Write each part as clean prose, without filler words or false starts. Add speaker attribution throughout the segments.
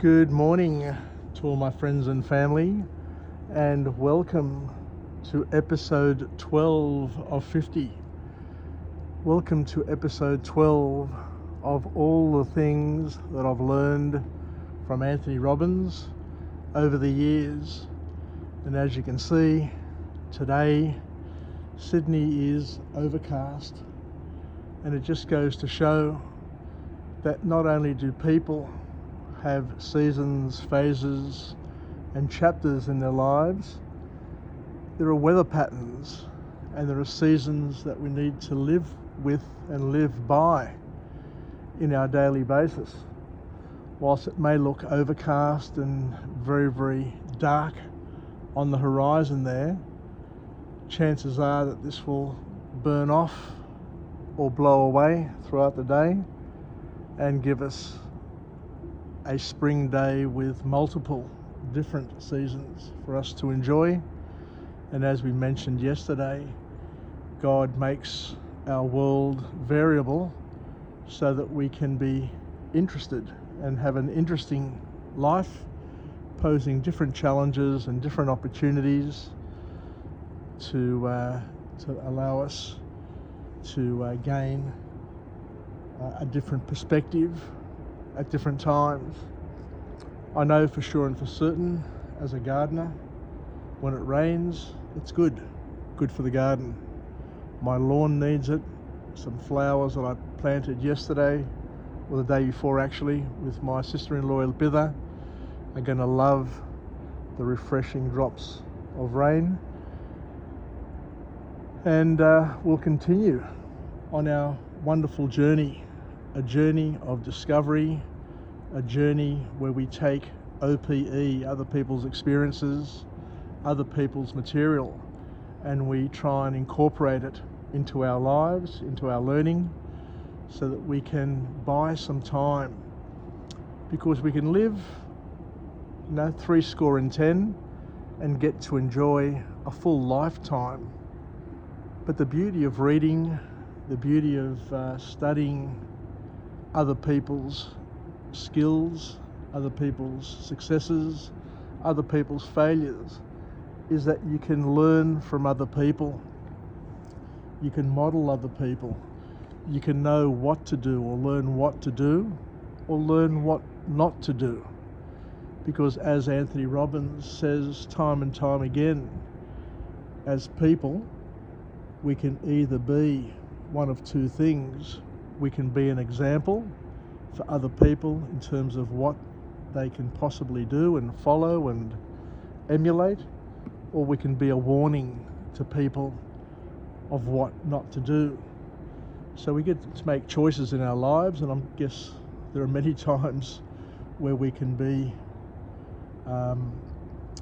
Speaker 1: Good morning to all my friends and family, and welcome to episode 12 of 50. Welcome to episode 12 of all the things that I've learned from Tony Robbins over the years. And as you can see, today Sydney is overcast, and it just goes to show that not only do people have seasons, phases and chapters in their lives, there are weather patterns and there are seasons that we need to live with and live by in our daily basis. Whilst it may look overcast and very, very dark on the horizon there, chances are that this will burn off or blow away throughout the day and give us a spring day with multiple different seasons for us to enjoy. And as we mentioned yesterday, God makes our world variable so that we can be interested and have an interesting life, posing different challenges and different opportunities to allow us to gain a different perspective at different times. I know for sure and for certain, as a gardener, when it rains, it's good for the garden. My lawn needs it. Some flowers that I planted yesterday, or the day before actually, with my sister-in-law Bither, are going to love the refreshing drops of rain. And we'll continue on our wonderful journey, a journey of discovery, a journey where we take OPE, other people's experiences, other people's material, and we try and incorporate it into our lives, into our learning, so that we can buy some time, because we can live 70 and get to enjoy a full lifetime. But the beauty of reading, the beauty of studying other people's skills, other people's successes, other people's failures, is that you can learn from other people. You can model other people. You can know what to do, or learn what to do, or learn what not to do. Because as Tony Robbins says time and time again, as people, we can either be one of two things. We can be an example for other people in terms of what they can possibly do and follow and emulate, or we can be a warning to people of what not to do. So we get to make choices in our lives, and I guess there are many times where we can be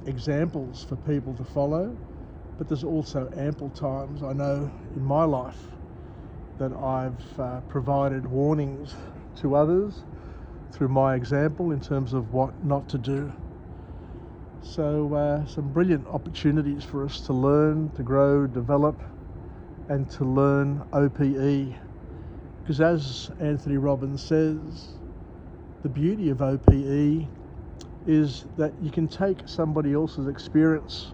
Speaker 1: examples for people to follow, but there's also ample times, I know in my life, that I've provided warnings to others through my example in terms of what not to do. So some brilliant opportunities for us to learn, to grow, develop, and to learn OPE. Because as Tony Robbins says, the beauty of OPE is that you can take somebody else's experience,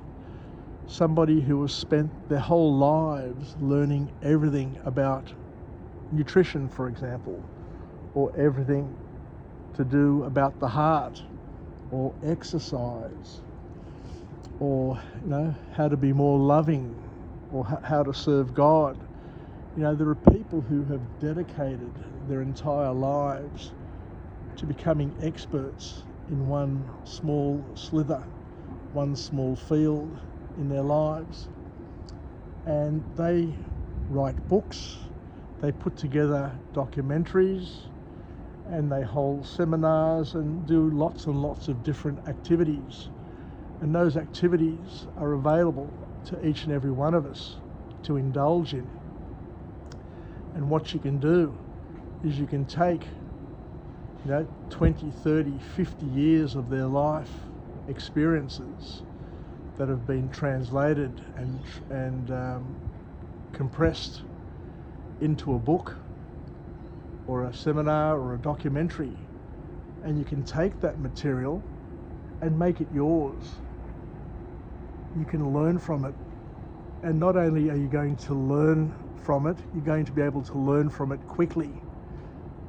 Speaker 1: somebody who has spent their whole lives learning everything about nutrition, for example, or everything to do about the heart, or exercise, or how to be more loving, or how to serve God. There are people who have dedicated their entire lives to becoming experts in one small slither, one small field in their lives, and they write books, they put together documentaries, and they hold seminars and do lots and lots of different activities. And those activities are available to each and every one of us to indulge in. And what you can do is you can take 20, 30, 50 years of their life experiences that have been translated and compressed into a book or a seminar or a documentary, and you can take that material and make it yours. You can learn from it, and not only are you going to learn from it, you're going to be able to learn from it quickly,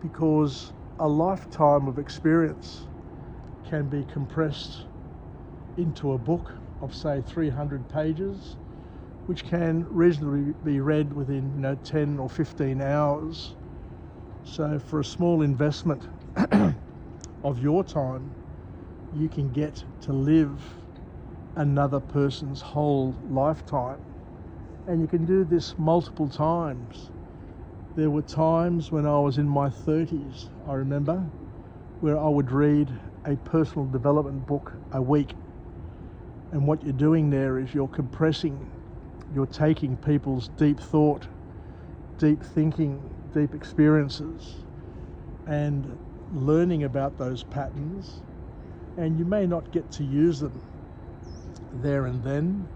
Speaker 1: because a lifetime of experience can be compressed into a book of, say, 300 pages, which can reasonably be read within 10 or 15 hours. So for a small investment of your time, you can get to live another person's whole lifetime. And you can do this multiple times. There were times when I was in my 30s, I remember, where I would read a personal development book a week. And what you're doing there is you're compressing, you're taking people's deep thought, deep thinking, deep experiences, and learning about those patterns. And you may not get to use them there and then,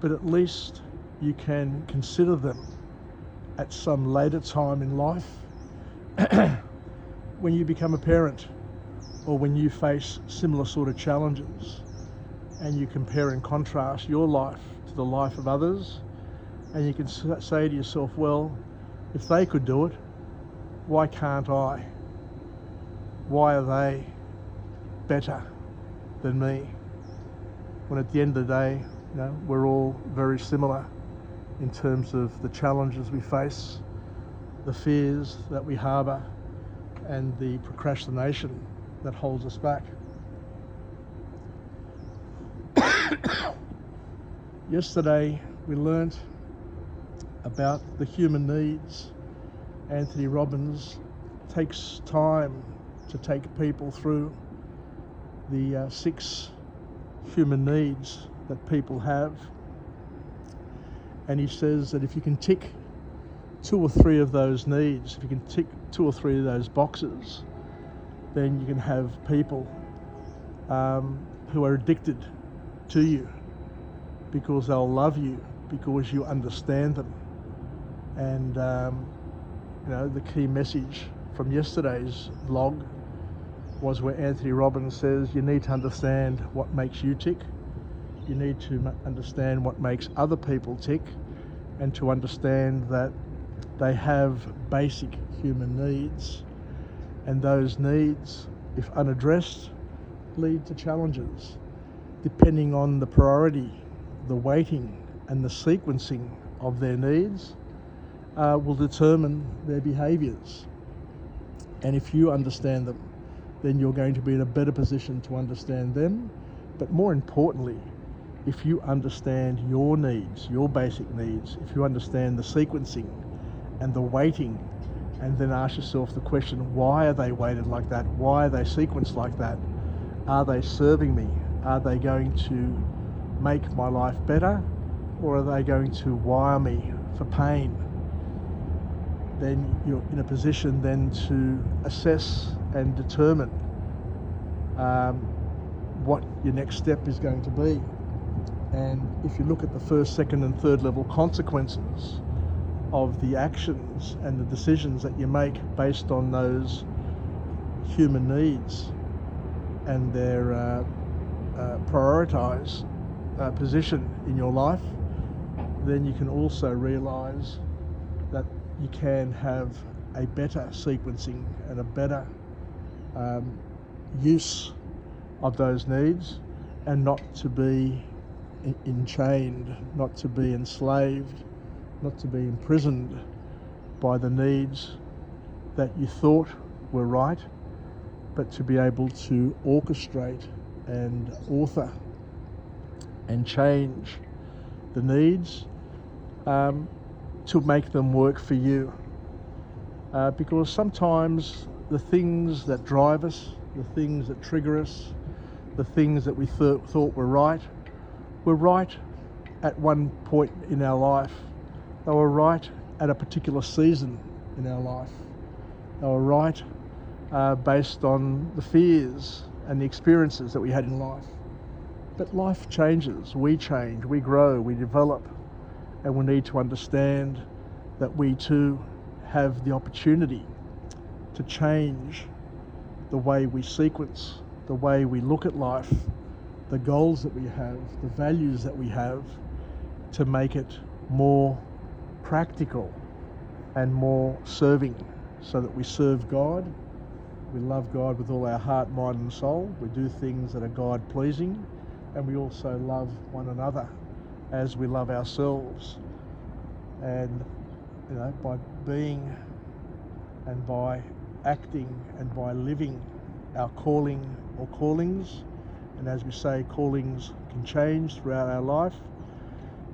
Speaker 1: but at least you can consider them at some later time in life when you become a parent, or when you face similar sort of challenges, and you compare and contrast your life to the life of others, and you can say to yourself, well, if they could do it, why can't I? Why are they better than me? When at the end of the day, we're all very similar in terms of the challenges we face, the fears that we harbour, and the procrastination that holds us back. Yesterday we learnt about the human needs. Tony Robbins takes time to take people through the 6 human needs that people have. And he says that if you can tick 2 or 3 of those needs, if you can tick 2 or 3 of those boxes, then you can have people who are addicted to you, because they'll love you because you understand them. And the key message from yesterday's vlog was where Tony Robbins says you need to understand what makes you tick, you need to understand what makes other people tick, and to understand that they have basic human needs, and those needs, if unaddressed, lead to challenges. Depending on the priority, the weighting and the sequencing of their needs will determine their behaviours. And if you understand them, then you're going to be in a better position to understand them. But more importantly, if you understand your needs, your basic needs, if you understand the sequencing and the weighting, and then ask yourself the question, why are they weighted like that? Why are they sequenced like that? Are they serving me? Are they going to make my life better, or are they going to wire me for pain? Then you're in a position then to assess and determine what your next step is going to be. And if you look at the first, second and third level consequences of the actions and the decisions that you make based on those human needs and their prioritised position in your life, then you can also realise that you can have a better sequencing and a better use of those needs, and not to be enchained, not to be enslaved, not to be imprisoned by the needs that you thought were right, but to be able to orchestrate and author and change the needs to make them work for you. Because sometimes the things that drive us, the things that trigger us, the things that we thought were right at one point in our life. They were right at a particular season in our life. They were right based on the fears and the experiences that we had in life. But life changes, we change, we grow, we develop, and we need to understand that we too have the opportunity to change the way we sequence, the way we look at life, the goals that we have, the values that we have, to make it more practical and more serving, so that we serve God, we love God with all our heart, mind and soul, we do things that are God pleasing, and we also love one another as we love ourselves. And by being and by acting and by living our calling or callings, and as we say, callings can change throughout our life.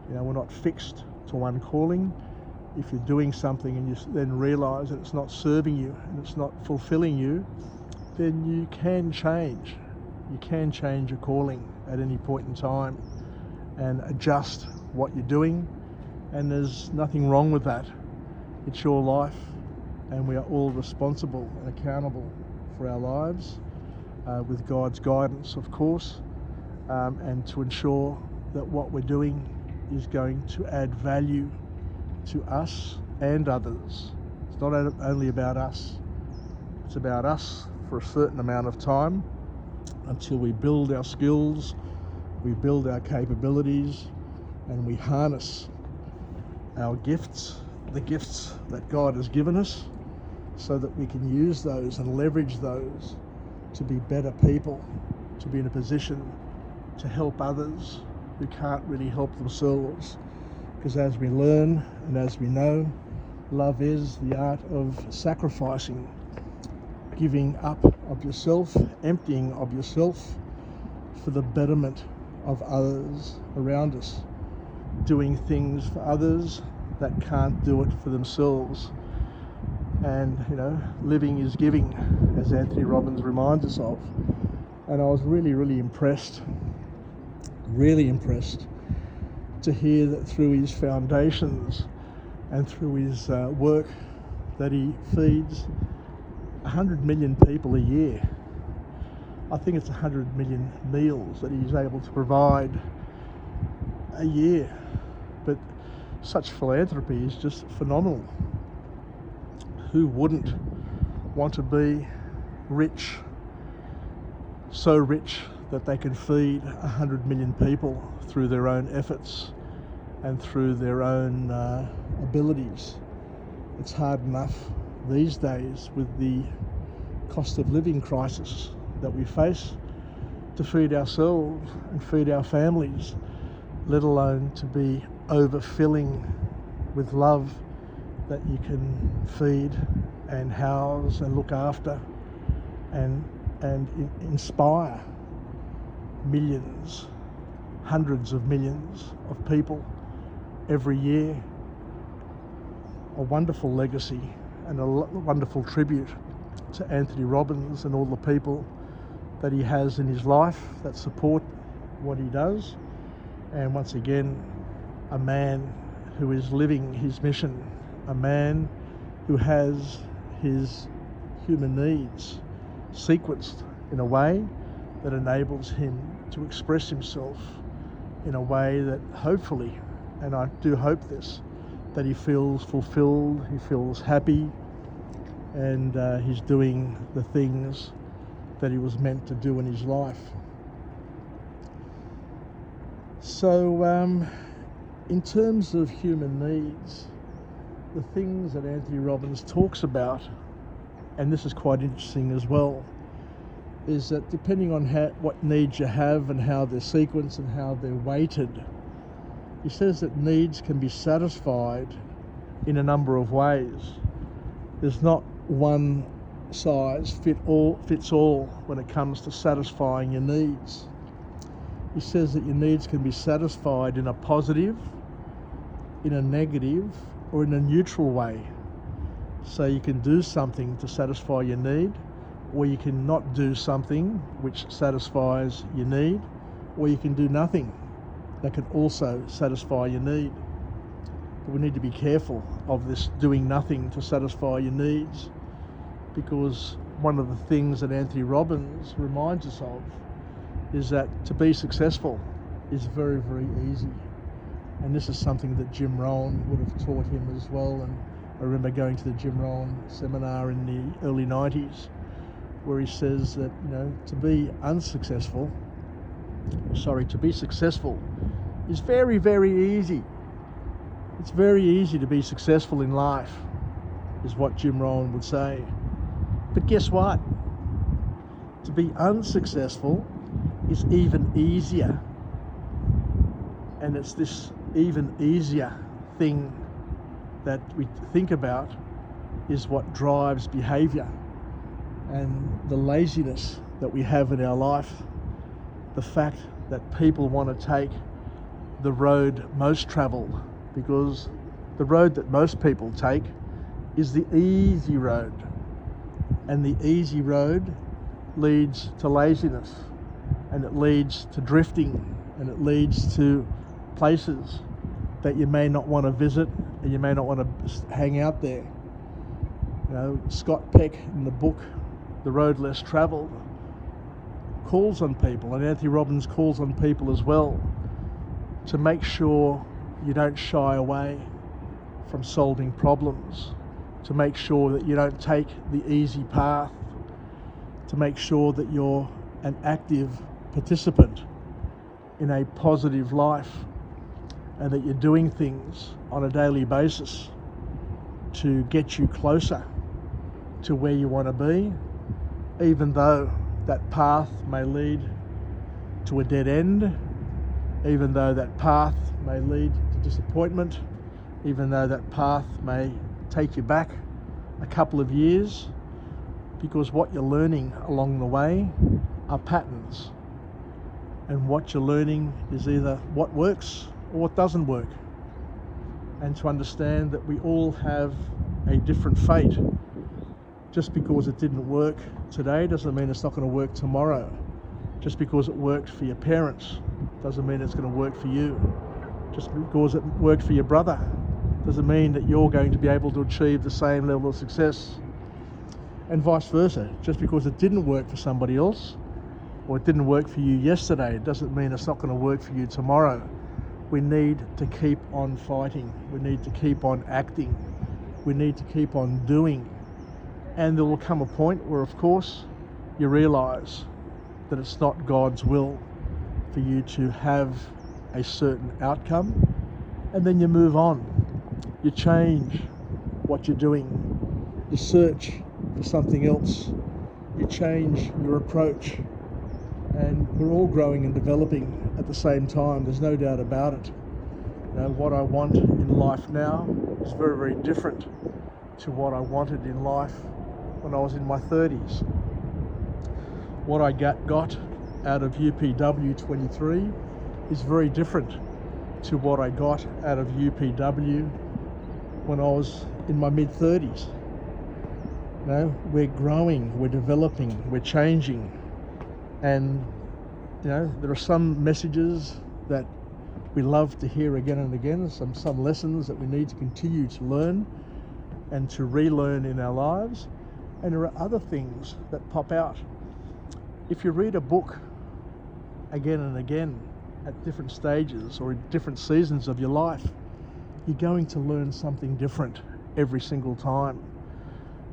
Speaker 1: We're not fixed to one calling. If you're doing something and you then realise that it's not serving you and it's not fulfilling you, then you can change. You can change your calling at any point in time and adjust what you're doing, and there's nothing wrong with that. It's your life, and we are all responsible and accountable for our lives, with God's guidance, of course, and to ensure that what we're doing is going to add value to us and others. It's not only about us, it's about us for a certain amount of time until we build our skills, we build our capabilities, and we harness our gifts, the gifts that God has given us, so that we can use those and leverage those to be better people, to be in a position to help others who can't really help themselves. Because as we learn and as we know, love is the art of sacrificing, giving up of yourself, emptying of yourself for the betterment of others around us, doing things for others that can't do it for themselves. And living is giving, as Tony Robbins reminds us of. And I was really impressed to hear that through his foundations and through his work, that he feeds 100 million people a year. I think it's 100 million meals that he's able to provide a year. But such philanthropy is just phenomenal. Who wouldn't want to be rich, so rich that they can feed 100 million people through their own efforts and through their own abilities? It's hard enough these days with the cost of living crisis that we face to feed ourselves and feed our families, let alone to be overfilling with love that you can feed and house and look after and inspire millions, hundreds of millions of people every year. A wonderful legacy and a wonderful tribute to Tony Robbins and all the people that he has in his life that support what he does. And once again, a man who is living his mission, a man who has his human needs sequenced in a way that enables him to express himself in a way that hopefully, and I do hope this, that he feels fulfilled, he feels happy, and he's doing the things that he was meant to do in his life. So in terms of human needs, the things that Tony Robbins talks about, and this is quite interesting as well, is that depending on what needs you have and how they're sequenced and how they're weighted, he says that needs can be satisfied in a number of ways. There's not one size fits all when it comes to satisfying your needs. He says that your needs can be satisfied in a positive, in a negative, or in a neutral way. So you can do something to satisfy your need, or you can not do something which satisfies your need, or you can do nothing that can also satisfy your need. But we need to be careful of this doing nothing to satisfy your needs, because one of the things that Tony Robbins reminds us of is that to be successful is very, very easy. And this is something that Jim Rohn would have taught him as well. And I remember going to the Jim Rohn seminar in the early 90s, where he says that, to be successful is very, very easy. It's very easy to be successful in life, is what Jim Rohn would say. But guess what? To be unsuccessful is even easier. And it's this even easier thing that we think about is what drives behavior. And the laziness that we have in our life, the fact that people want to take the road most traveled, because the road that most people take is the easy road. And the easy road leads to laziness, and it leads to drifting, and it leads to places that you may not want to visit and you may not want to hang out there. Scott Peck in the book The Road Less Travelled calls on people, and Anthony Robbins calls on people as well, to make sure you don't shy away from solving problems, to make sure that you don't take the easy path, to make sure that you're an active participant in a positive life, and that you're doing things on a daily basis to get you closer to where you want to be, even though that path may lead to a dead end, even though that path may lead to disappointment, even though that path may take you back a couple of years, because what you're learning along the way are patterns. And what you're learning is either what works or what doesn't work. And to understand that we all have a different fate. Just because it didn't work today doesn't mean it's not going to work tomorrow. Just because it worked for your parents doesn't mean it's going to work for you. Just because it worked for your brother doesn't mean that you're going to be able to achieve the same level of success. And vice versa. Just because it didn't work for somebody else, or it didn't work for you yesterday, doesn't mean it's not going to work for you tomorrow. We need to keep on fighting. We need to keep on acting. We need to keep on doing. And there will come a point where, of course, you realise that it's not God's will for you to have a certain outcome, and then you move on. You change what you're doing. You search for something else. You change your approach. And we're all growing and developing at the same time. There's no doubt about it. What I want in life now is very, very different to what I wanted in life when I was in my 30s. What I got out of UPW 23 is very different to what I got out of UPW when I was in my mid-30s. We're growing, we're developing, we're changing. And there are some messages that we love to hear again and again, some lessons that we need to continue to learn and to relearn in our lives. And there are other things that pop out. If you read a book again and again at different stages or in different seasons of your life, you're going to learn something different every single time.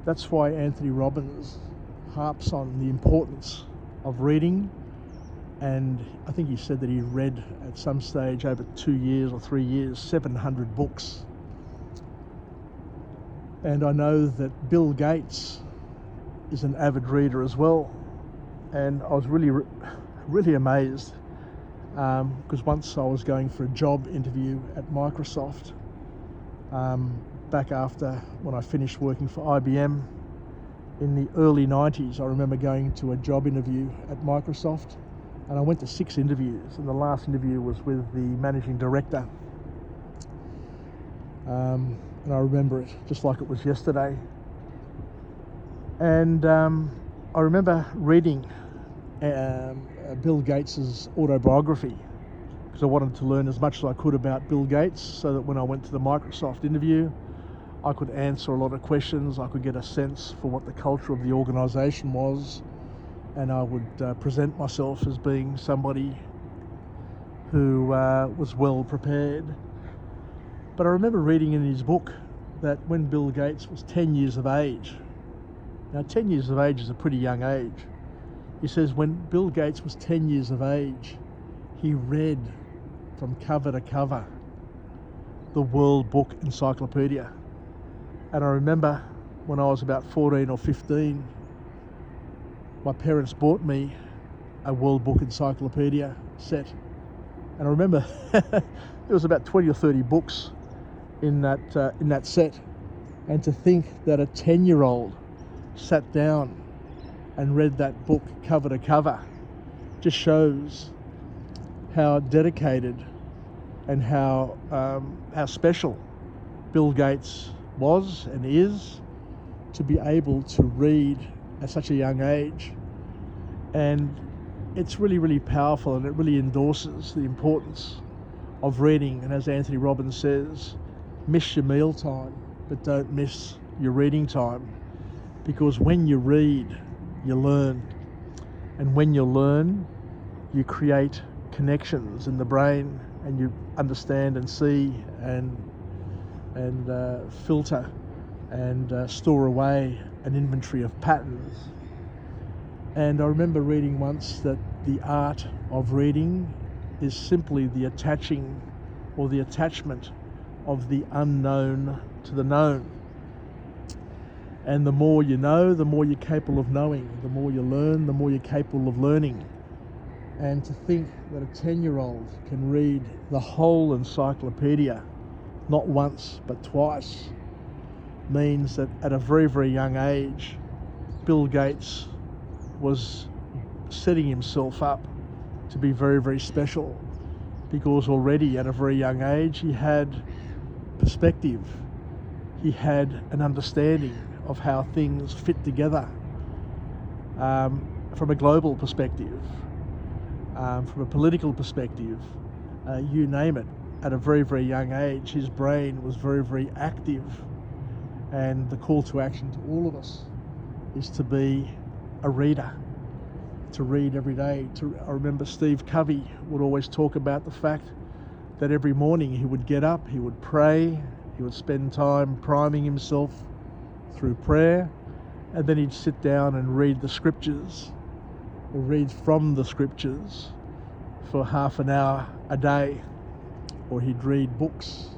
Speaker 1: That's why Anthony Robbins harps on the importance of reading, and I think he said that he read at some stage over 2 years or 3 years 700 books. And I know that Bill Gates is an avid reader as well, and I was really amazed because once I was going for a job interview at Microsoft back after when I finished working for IBM in the early 90s. I remember going to a job interview at Microsoft, and I went to 6 interviews, and the last interview was with the managing director. And I remember it just like it was yesterday. And I remember reading Bill Gates's autobiography because I wanted to learn as much as I could about Bill Gates, so that when I went to the Microsoft interview, I could answer a lot of questions. I could get a sense for what the culture of the organisation was, and I would present myself as being somebody who was well prepared. But I remember reading in his book that when Bill Gates was 10 years of age, Now, 10 years of age is a pretty young age. He says when Bill Gates was 10 years of age, he read from cover to cover the World Book Encyclopedia. And I remember when I was about 14 or 15, my parents bought me a World Book Encyclopedia set. And I remember there was about 20 or 30 books in that set. And to think that a 10-year-old sat down and read that book cover to cover just shows how dedicated and how special Bill Gates was and is to be able to read at such a young age. And it's really, really powerful, and it really endorses the importance of reading. And as Anthony Robbins says, miss your meal time, but don't miss your reading time, because when you read, you learn, and when you learn, you create connections in the brain, and you understand and see and filter and store away an inventory of patterns. And I remember reading once that the art of reading is simply the attaching or the attachment of the unknown to the known. And the more you know, the more you're capable of knowing. The more you learn, the more you're capable of learning. And to think that a 10-year-old can read the whole encyclopedia, not once but twice, means that at a very, very young age, Bill Gates was setting himself up to be very, very special, because already at a very young age he had perspective, he had an understanding of how things fit together from a global perspective, from a political perspective, you name it. At a very, very young age, his brain was very, very active. And the call to action to all of us is to be a reader, to read every day. I remember Steve Covey would always talk about the fact that every morning he would get up, he would pray, he would spend time priming himself through prayer, and then he'd sit down and read the scriptures, or read from the scriptures for half an hour a day, or he'd read books.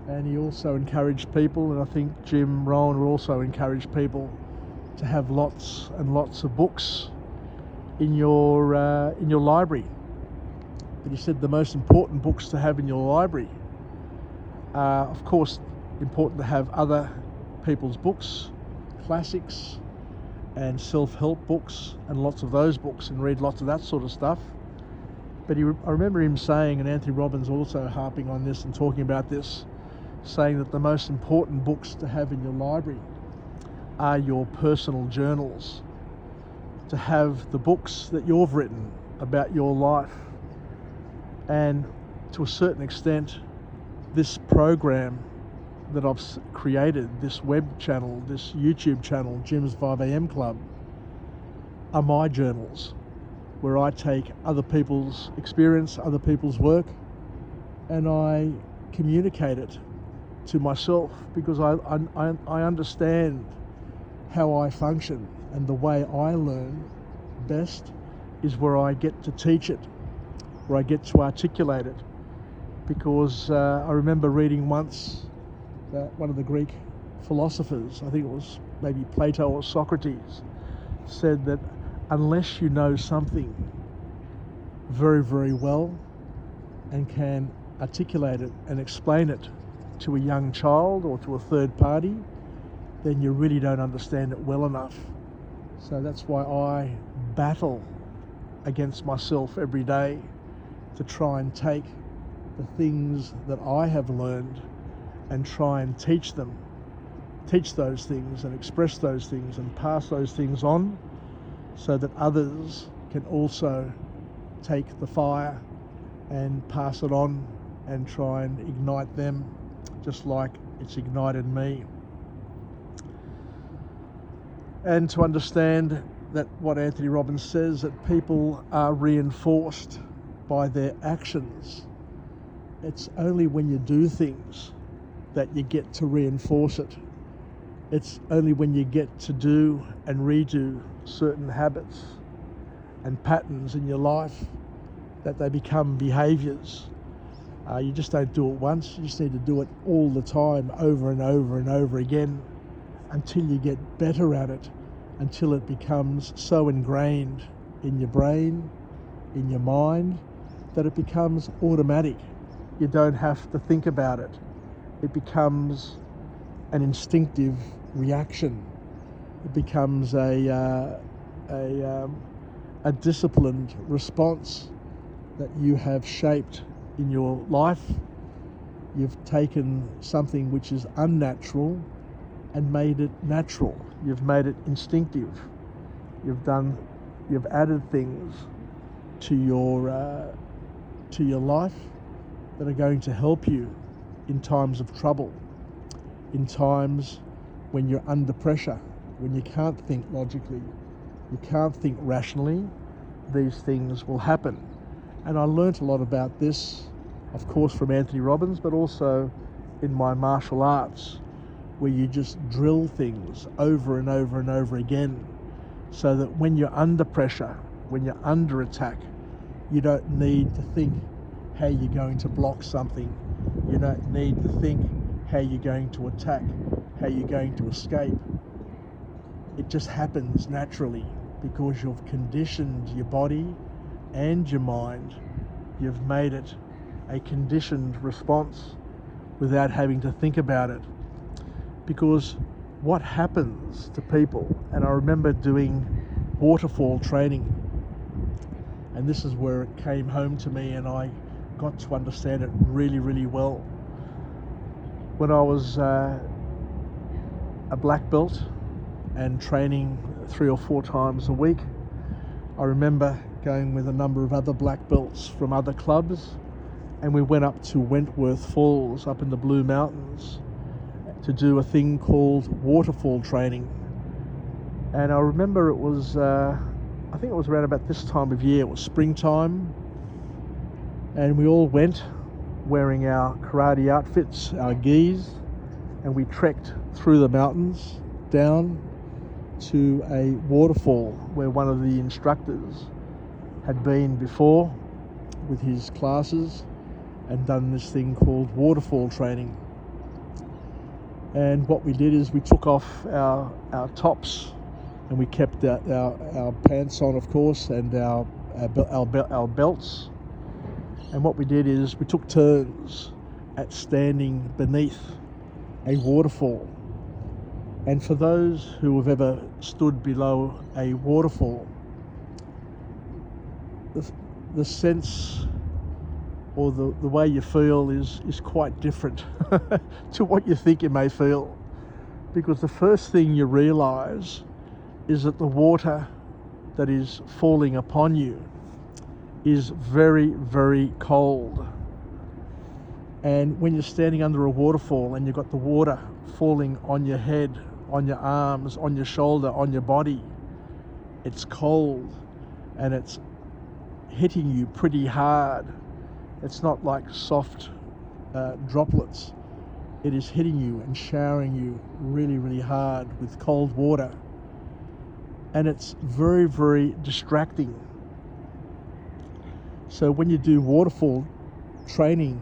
Speaker 1: And he also encouraged people, and I think Jim Rohn would also encourage people to have lots and lots of books in your library. But he said the most important books to have in your library are, of course, important to have other people's books, classics and self-help books, and lots of those books, and read lots of that sort of stuff. But I remember him saying, and Anthony Robbins also harping on this and talking about this, saying that the most important books to have in your library are your personal journals, to have the books that you've written about your life. And to a certain extent, this program that I've created, this web channel, this YouTube channel, Jim's 5am Club, are my journals, where I take other people's experience, other people's work, and I communicate it to myself, because I understand how I function, and the way I learn best is where I get to teach it, where I get to articulate it. Because I remember reading once that one of the Greek philosophers, I think it was maybe Plato or Socrates, said that unless you know something very, very well and can articulate it and explain it to a young child or to a third party, then you really don't understand it well enough. So that's why I battle against myself every day to try and take the things that I have learned and try and teach those things and express those things and pass those things on, so that others can also take the fire and pass it on and try and ignite them, just like it's ignited me. And to understand that what Anthony Robbins says, that people are reinforced by their actions. It's only when you do things that you get to reinforce it. It's only when you get to do and redo certain habits and patterns in your life that they become behaviours. You just don't do it once, you just need to do it all the time, over and over and over again, until you get better at it, until it becomes so ingrained in your brain, in your mind, that it becomes automatic. You don't have to think about it. It becomes an instinctive reaction. It becomes a disciplined response that you have shaped in your life. You've taken something which is unnatural and made it natural. You've made it instinctive. You've added things to your life that are going to help you in times of trouble, in times when you're under pressure, when you can't think logically, you can't think rationally. These things will happen. And I learnt a lot about this, of course, from Tony Robbins, but also in my martial arts, where you just drill things over and over and over again, so that when you're under pressure, when you're under attack, you don't need to think how you're going to block something. You don't need to think how you're going to attack, how you're going to escape. It just happens naturally because you've conditioned your body and your mind. You've made it a conditioned response without having to think about it. Because what happens to people, and I remember doing waterfall training, and this is where it came home to me and I got to understand it really, really well. When I was a black belt and training 3 or 4 times a week, I remember going with a number of other black belts from other clubs, and we went up to Wentworth Falls up in the Blue Mountains to do a thing called waterfall training. And I remember it was, I think it was around about this time of year, it was springtime, and we all went wearing our karate outfits, our gis, and we trekked through the mountains down to a waterfall where one of the instructors had been before with his classes and done this thing called waterfall training. And what we did is we took off our tops, and we kept our pants on, of course, and our belts. And what we did is we took turns at standing beneath a waterfall. And for those who have ever stood below a waterfall, the sense or the way you feel is quite different to what you think you may feel. Because the first thing you realise is that the water that is falling upon you is very, very cold. And when you're standing under a waterfall and you've got the water falling on your head, on your arms, on your shoulder, on your body, it's cold and it's hitting you pretty hard. It's not like soft droplets. It is hitting you and showering you really, really hard with cold water. And it's very, very distracting. So when you do waterfall training,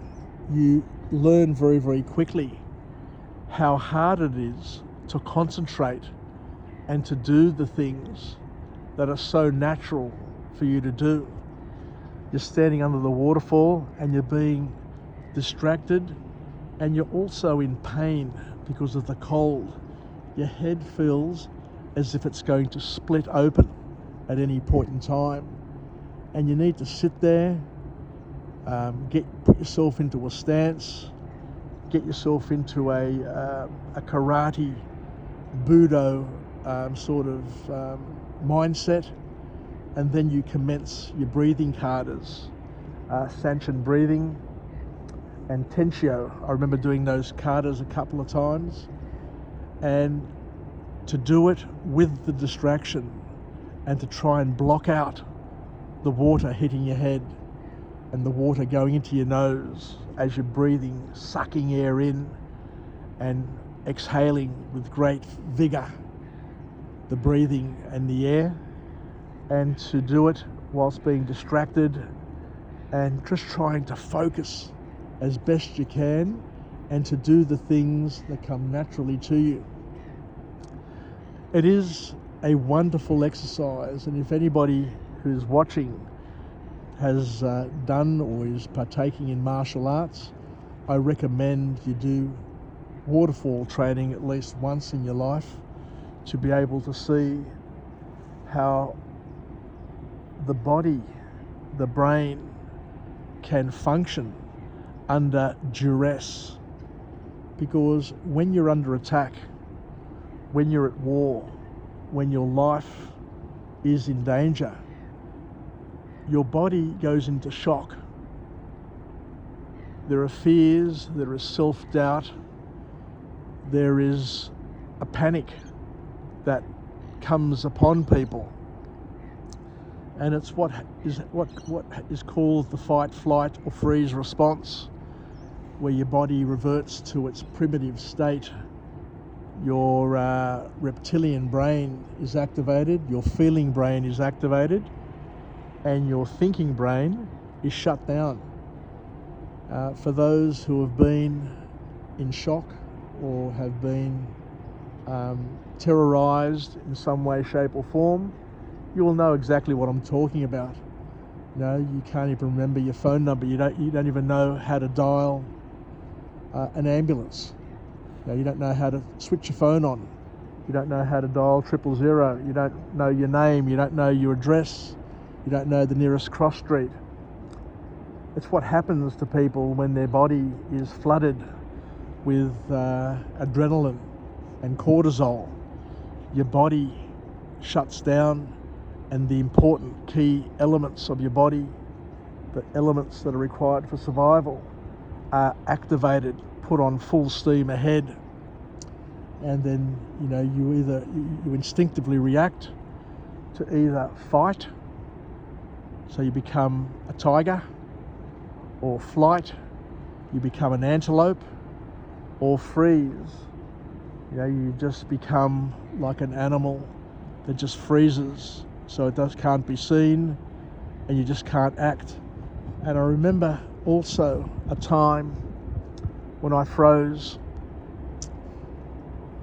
Speaker 1: you learn very, very quickly how hard it is to concentrate and to do the things that are so natural for you to do. You're standing under the waterfall and you're being distracted, and you're also in pain because of the cold. Your head feels as if it's going to split open at any point in time, and you need to sit there, put yourself into a stance, get yourself into a karate, budo sort of mindset, and then you commence your breathing katas, Sanchin breathing and Tensho. I remember doing those katas a couple of times, and to do it with the distraction and to try and block out the water hitting your head and the water going into your nose as you're breathing, sucking air in and exhaling with great vigor the breathing and the air, and to do it whilst being distracted and just trying to focus as best you can and to do the things that come naturally to you. It is a wonderful exercise, and if anybody who's watching has done or is partaking in martial arts, I recommend you do waterfall training at least once in your life to be able to see how the body, the brain can function under duress. Because when you're under attack, when you're at war, when your life is in danger, your body goes into shock. There are fears, there is self-doubt, there is a panic that comes upon people. And it's what is called the fight, flight or freeze response, where your body reverts to its primitive state. Your reptilian brain is activated, your feeling brain is activated, and your thinking brain is shut down. For those who have been in shock or have been terrorized in some way, shape or form, you will know exactly what I'm talking about. You know, you can't even remember your phone number. You don't even know how to dial an ambulance. You don't know how to switch your phone on. You don't know how to dial 000. You don't know your name. You don't know your address. You don't know the nearest cross street. It's what happens to people when their body is flooded with adrenaline and cortisol. Your body shuts down, and the important key elements of your body, the elements that are required for survival, are activated, put on full steam ahead. And then, you know, you instinctively react to either fight, so you become a tiger, or flight, you become an antelope, or freeze. You know, you just become like an animal that just freezes, so it can't be seen, and you just can't act. And I remember also a time when I froze,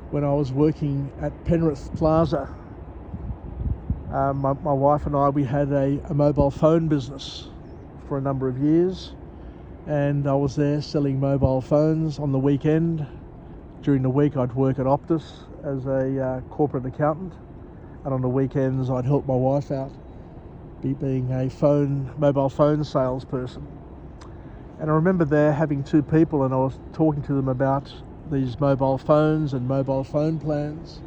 Speaker 1: when I was working at Penrith Plaza. My wife and I, we had a mobile phone business for a number of years, and I was there selling mobile phones on the weekend. During the week I'd work at Optus as a corporate accountant, and on the weekends I'd help my wife out, being a mobile phone salesperson. And I remember there having two people, and I was talking to them about these mobile phones and mobile phone plans,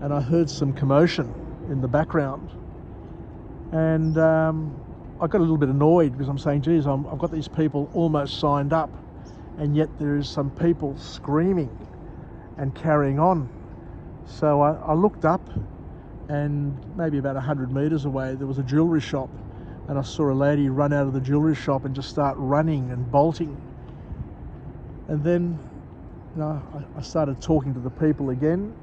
Speaker 1: and I heard some commotion in the background, and I got a little bit annoyed because I'm saying, geez, I've got these people almost signed up, and yet there is some people screaming and carrying on. So I looked up, and maybe about 100 metres away there was a jewellery shop, and I saw a lady run out of the jewellery shop and just start running and bolting. And then, you know, I started talking to the people again,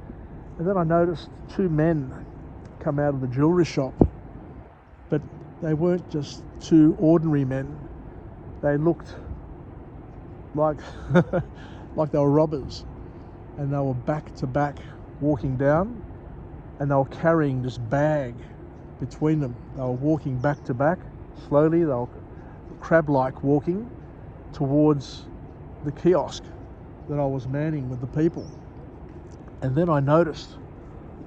Speaker 1: and then I noticed two men come out of the jewellery shop, but they weren't just two ordinary men. They looked like like they were robbers, and they were back to back walking down, and they were carrying this bag between them. They were walking back to back slowly. They were crab-like walking towards the kiosk that I was manning with the people. And then I noticed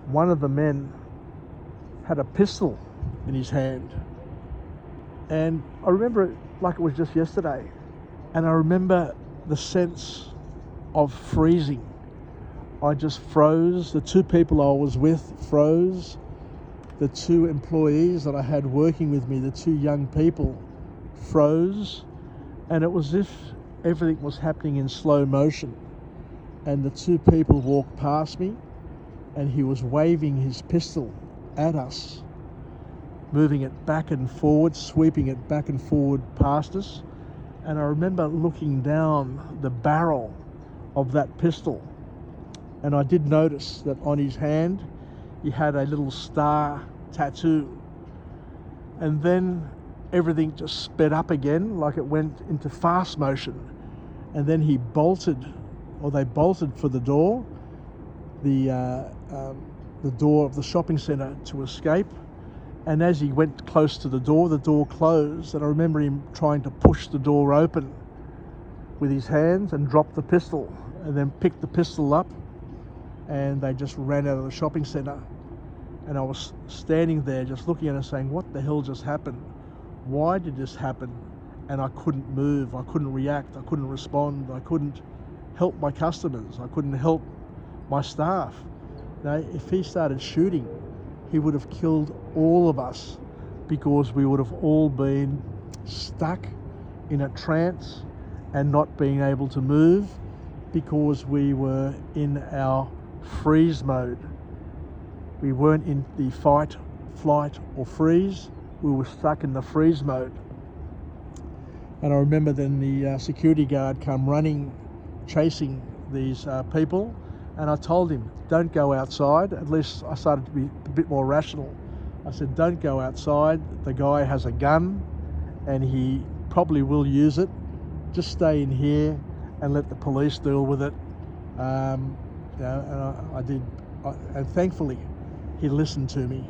Speaker 1: one of the men had a pistol in his hand, and I remember it like it was just yesterday. And I remember the sense of freezing. I just froze. The two people I was with froze. The two employees that I had working with me, the two young people, froze. And it was as if everything was happening in slow motion. And the two people walked past me, and he was waving his pistol at us, moving it back and forward, sweeping it back and forward past us. And I remember looking down the barrel of that pistol And I did notice that on his hand he had a little star tattoo. And then everything just sped up again, like it went into fast motion. And then they bolted for the door, the door of the shopping centre, to escape. And as he went close to the door closed, and I remember him trying to push the door open with his hands and drop the pistol, and then picked the pistol up, and they just ran out of the shopping centre. And I was standing there just looking at it saying, what the hell just happened? Why did this happen? And I couldn't move, I couldn't react, I couldn't respond, I couldn't help my customers, I couldn't help my staff. Now, if he started shooting, he would have killed all of us, because we would have all been stuck in a trance and not being able to move, because we were in our freeze mode. We weren't in the fight, flight or freeze. We were stuck in the freeze mode. And I remember then the security guard come running, chasing these people, and I told him, don't go outside. At least I started to be a bit more rational. I said, don't go outside. The guy has a gun and he probably will use it. Just stay in here and let the police deal with it. And I did, and thankfully he listened to me.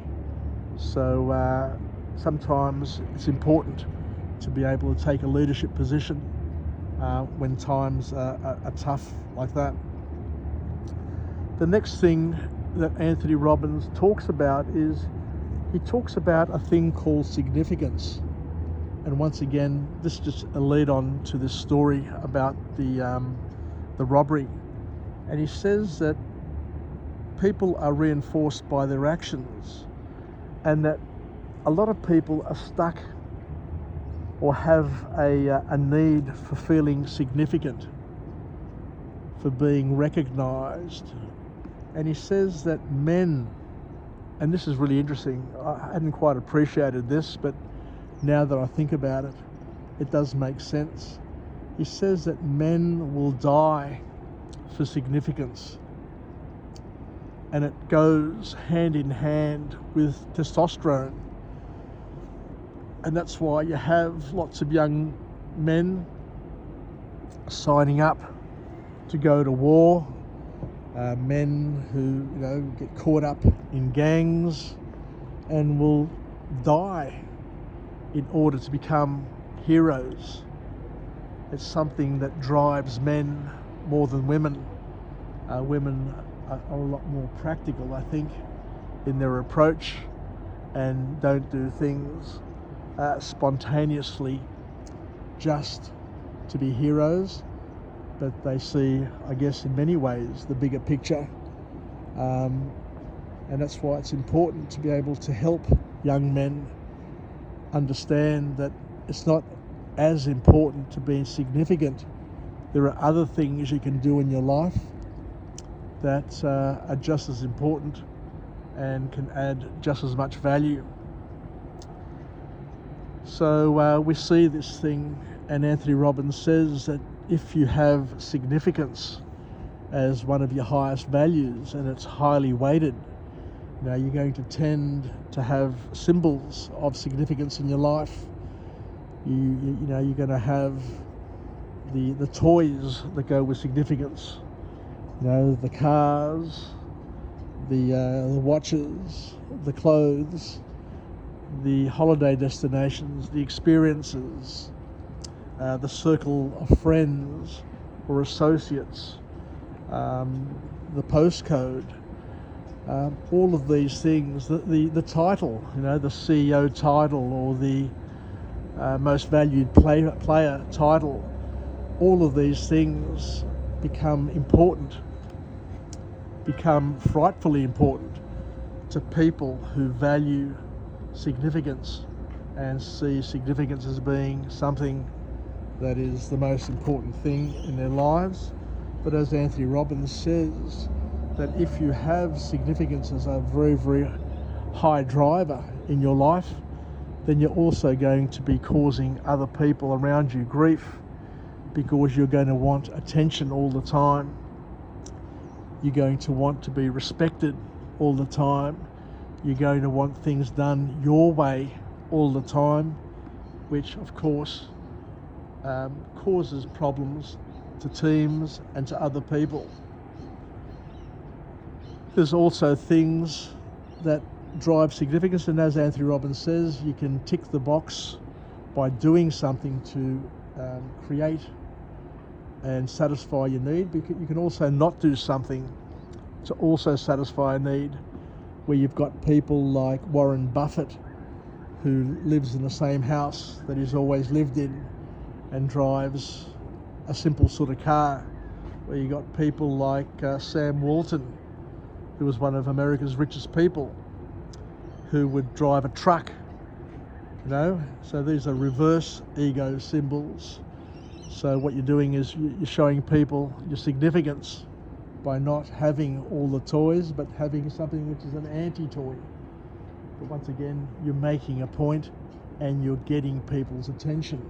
Speaker 1: So sometimes it's important to be able to take a leadership position when times are tough like that. The next thing that Anthony Robbins talks about is he talks about a thing called significance. And once again, this is just a lead on to this story about the robbery. And he says that people are reinforced by their actions, and that a lot of people are stuck or have a need for feeling significant, for being recognized. And he says that men, and this is really interesting, I hadn't quite appreciated this, but now that I think about it, it does make sense. He says that men will die for significance, and it goes hand in hand with testosterone. And that's why you have lots of young men signing up to go to war, men who get caught up in gangs and will die in order to become heroes. It's something that drives men more than women. Women are a lot more practical, I think, in their approach, and don't do things spontaneously just to be heroes, but they see, I guess, in many ways the bigger picture, and that's why it's important to be able to help young men understand that it's not as important to be significant. There are other things you can do in your life that are just as important and can add just as much value. So we see this thing, and Anthony Robbins says that if you have significance as one of your highest values and it's highly weighted, you're going to tend to have symbols of significance in your life. You're going to have the toys that go with significance. The cars, the watches, the clothes, the holiday destinations, the experiences, the circle of friends or associates, the postcode, all of these things, the title, the CEO title or the most valued player title, all of these things become important, become frightfully important to people who value significance and see significance as being something that is the most important thing in their lives. But as Anthony Robbins says, that if you have significance as a very, very high driver in your life, then you're also going to be causing other people around you grief, because you're going to want attention all the time. You're going to want to be respected all the time. You're going to want things done your way all the time, which of course causes problems to teams and to other people. There's also things that drive significance, and as Anthony Robbins says, you can tick the box by doing something to create and satisfy your need. But you can also not do something to also satisfy a need, where you've got people like Warren Buffett, who lives in the same house that he's always lived in and drives a simple sort of car, where you got people like Sam Walton, who was one of America's richest people, who would drive a truck, you know. So these are reverse ego symbols. So what you're doing is you're showing people your significance by not having all the toys, but having something which is an anti-toy. But once again, you're making a point and you're getting people's attention.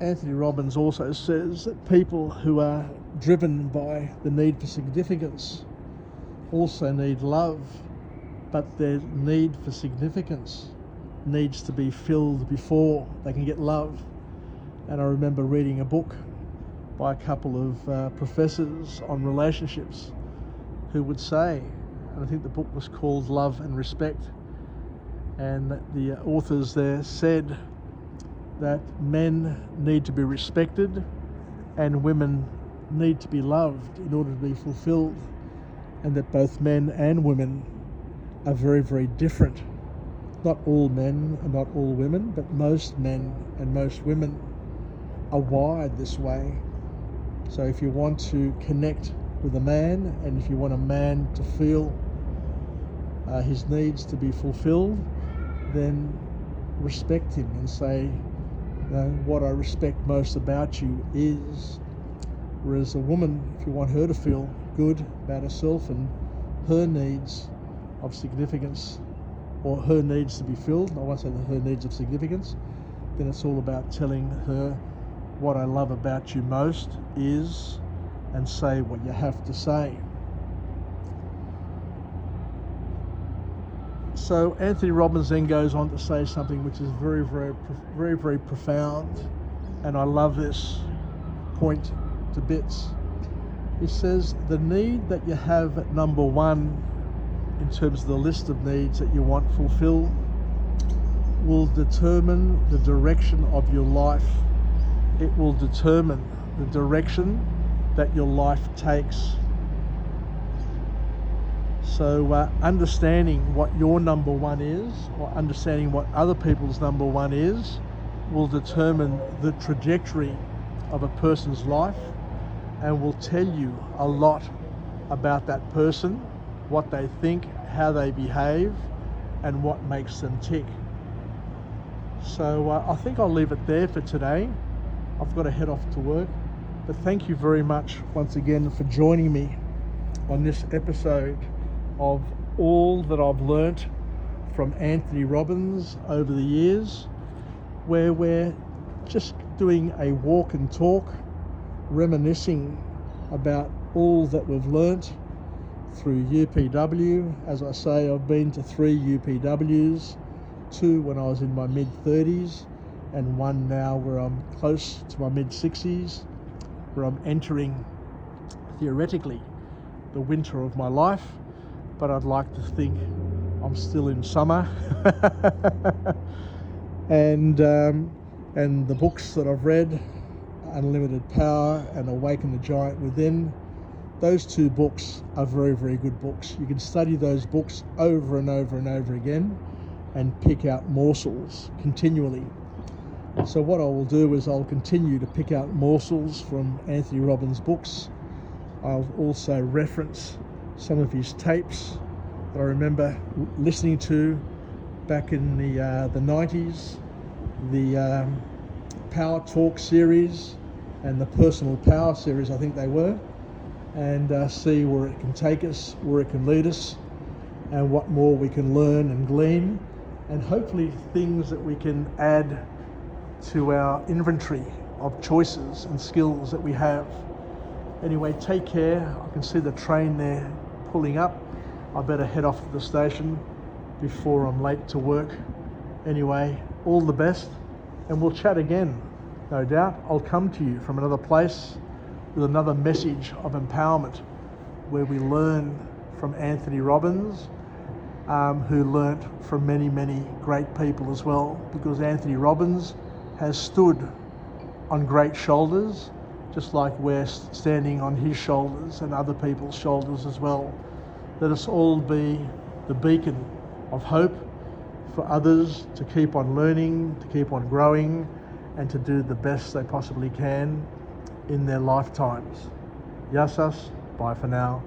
Speaker 1: Anthony Robbins also says that people who are driven by the need for significance also need love, but their need for significance needs to be filled before they can get love. And I remember reading a book by a couple of professors on relationships who would say, and I think the book was called Love and Respect, and the authors there said that men need to be respected and women need to be loved in order to be fulfilled, and that both men and women are very, very different. Not all men and not all women, but most men and most women are wired this way. So if you want to connect with a man, and if you want a man to feel his needs to be fulfilled, then respect him and say, what I respect most about you is. Whereas a woman, if you want her to feel good about herself and her needs of significance, or her needs to be filled, I won't say that her needs of significance, then it's all about telling her what I love about you most is, and say what you have to say. So Anthony Robbins then goes on to say something which is very, very, very, very profound, and I love this point to bits. He says the need that you have at number one in terms of the list of needs that you want fulfilled will determine the direction of your life. It will determine the direction that your life takes. So understanding what your number one is, or understanding what other people's number one is, will determine the trajectory of a person's life, and will tell you a lot about that person, what they think, how they behave, and what makes them tick. So I think I'll leave it there for today. I've got to head off to work, but thank you very much once again for joining me on this episode of all that I've learnt from Anthony Robbins over the years, where we're just doing a walk and talk, reminiscing about all that we've learnt through UPW. As I say, I've been to 3 UPWs, 2 when I was in my mid-30s, and 1 now where I'm close to my mid-60s, where I'm entering, theoretically, the winter of my life, but I'd like to think I'm still in summer. And the books that I've read, Unlimited Power and Awaken the Giant Within, those 2 books are very, very good books. You can study those books over and over and over again and pick out morsels continually. So what I will do is I'll continue to pick out morsels from Anthony Robbins' books. I'll also reference some of his tapes that I remember listening to back in the 90s, the Power Talk series and the Personal Power series, I think they were, and see where it can take us, where it can lead us, and what more we can learn and glean, and hopefully things that we can add to our inventory of choices and skills that we have. Anyway, take care. I can see the train there pulling up. I better head off to the station before I'm late to work. Anyway, all the best, and we'll chat again, no doubt. I'll come to you from another place with another message of empowerment, where we learn from Anthony Robbins, who learnt from many, many great people as well, because Anthony Robbins has stood on great shoulders, just like we're standing on his shoulders and other people's shoulders as well. Let us all be the beacon of hope for others to keep on learning, to keep on growing, and to do the best they possibly can in their lifetimes. Yasas, bye for now.